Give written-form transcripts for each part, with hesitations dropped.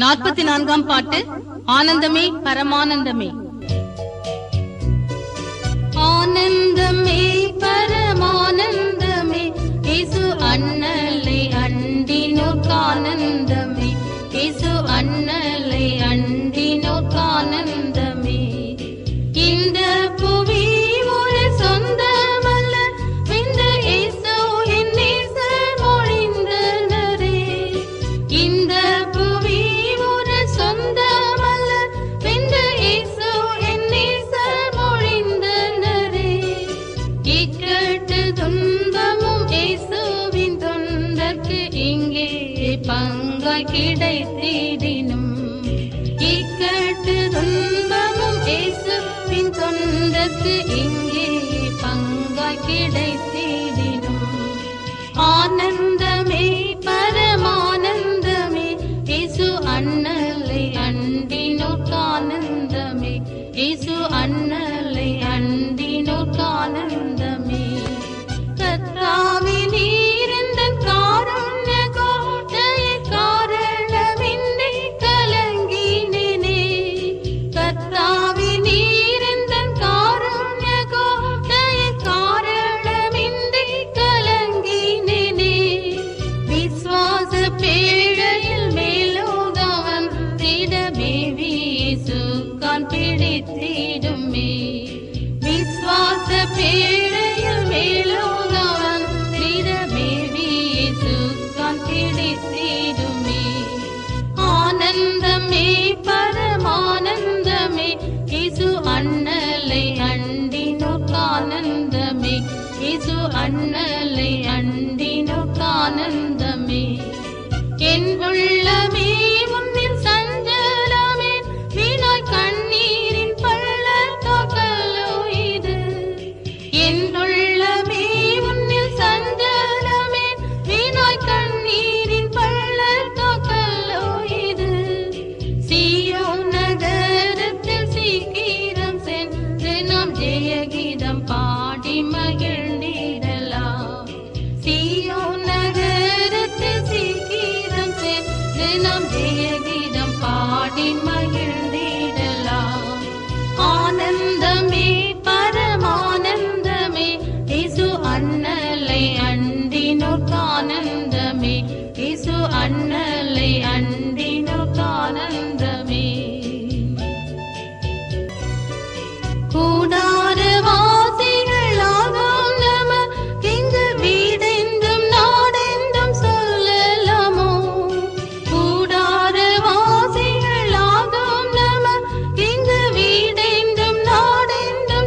44ஆம் பாட்டு. ஆனந்தமே பரமானந்தமே. ஆனந்தமே பரமானந்தமே, இயேசு அண்ணலை அண்டினோர்க்கானந்தமே, இயேசு அண்ணலை அண்டினோர்க்கானந்தமே. இந்த புவி ஒரு சொந்தமல்ல, இந்த இயேசு என் நேசர் மொழிந்தனரே. இந்த புவி ஒரு சொந்தமல்ல, இந்த இயேசு என் நேசர் மொழிந்தனரே. இக்கட்டு துன்பமும் இயேசுவின் தொண்டர்க்கு இங்கே பங்காய் கிடைத்திடினும். இக்கட்டு துன்பமும் இயேசுவின் தொண்டர்க்கு இங்கே பங்காய் கிடைத்திடினும். ஆனந்தமே பரமானந்தமே, இயேசு அண்ணலை அண்டினோர்க்கானந்தமே, இயேசு அண்ணலை அண்டினோர்க்கானந்தமே. கர்த்தாவே நீர் எந்தன் காருண்ய கோட்டையே, காரணமின்றி கலங்கினேனே. கர்த்தாவே நீர் எந்தன் காருண்ய கோட்டையே, காரணமின்றி கலங்கினேனே. விசுவாச பேழையில் மேலோகம் வந்திடமே, இயேசுக்கான் பிடித்திடுமே. விசுவாச பேழையில் மேலோகம் வந்திடமே, இயேசுக்கான் பிடித்திடுமே. ஆனந்தமே பரமானந்தமே, இயேசு அண்ணலை அண்டினோர்க்கானந்தமே, இயேசு அண்ணலை அண்டினோர்க்கானந்தமே. என் உள்ளமே உன்னில் சஞ்சலமே, வீணாய் கண்ணீரின் பள்ளத்தாக்கல்லோ இது. என் உள்ளமே உன்னில் சஞ்சலமே, வீணாய் கண்ணீரின் பள்ளத்தாக்கல்லோ இது. சீயோன் நகரத்தில் சீக்கிரம் சென்று நாம் ஜெயகீதம் பாடி மகிழ்ந்திடலாம். சீயோன் நகரத்தில் சீக்கிரம் சென்று நாம் ஜெயகீதம் பாடி மகிழ்ந்திடலாம். ஆனந்தமே பரமானந்தமே, இயேசு அண்ணலை அண்டினோர்க்கானந்தமே, இயேசு அண்ணலை அண்டினோர்க்கானந்தமே. கூடாரவாசிகளாகும் நமக்கிங்கு வீடென்றும் நாடென்றும் சொல்லலாமோ. கூடாரவாசிகளாகும் நமக்கிங்கு வீடென்றும் நாடென்றும்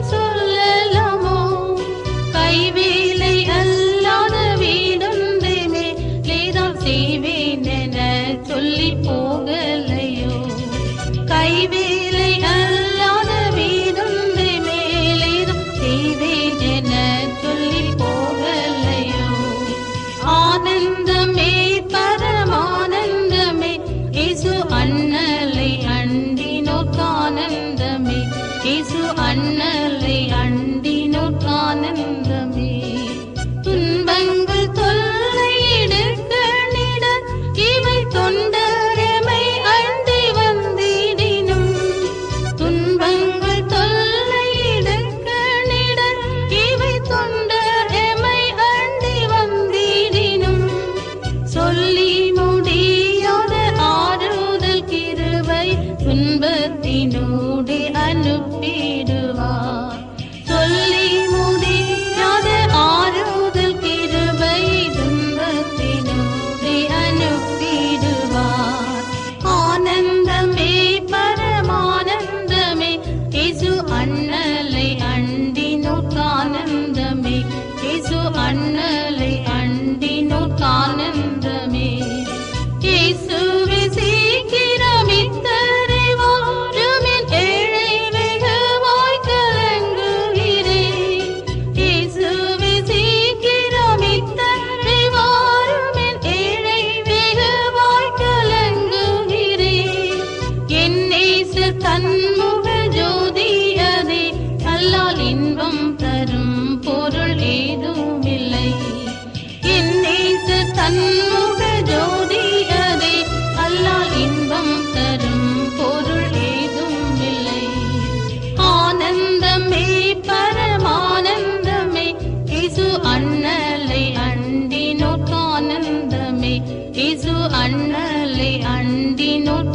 அண்ணலை அண்டினோர்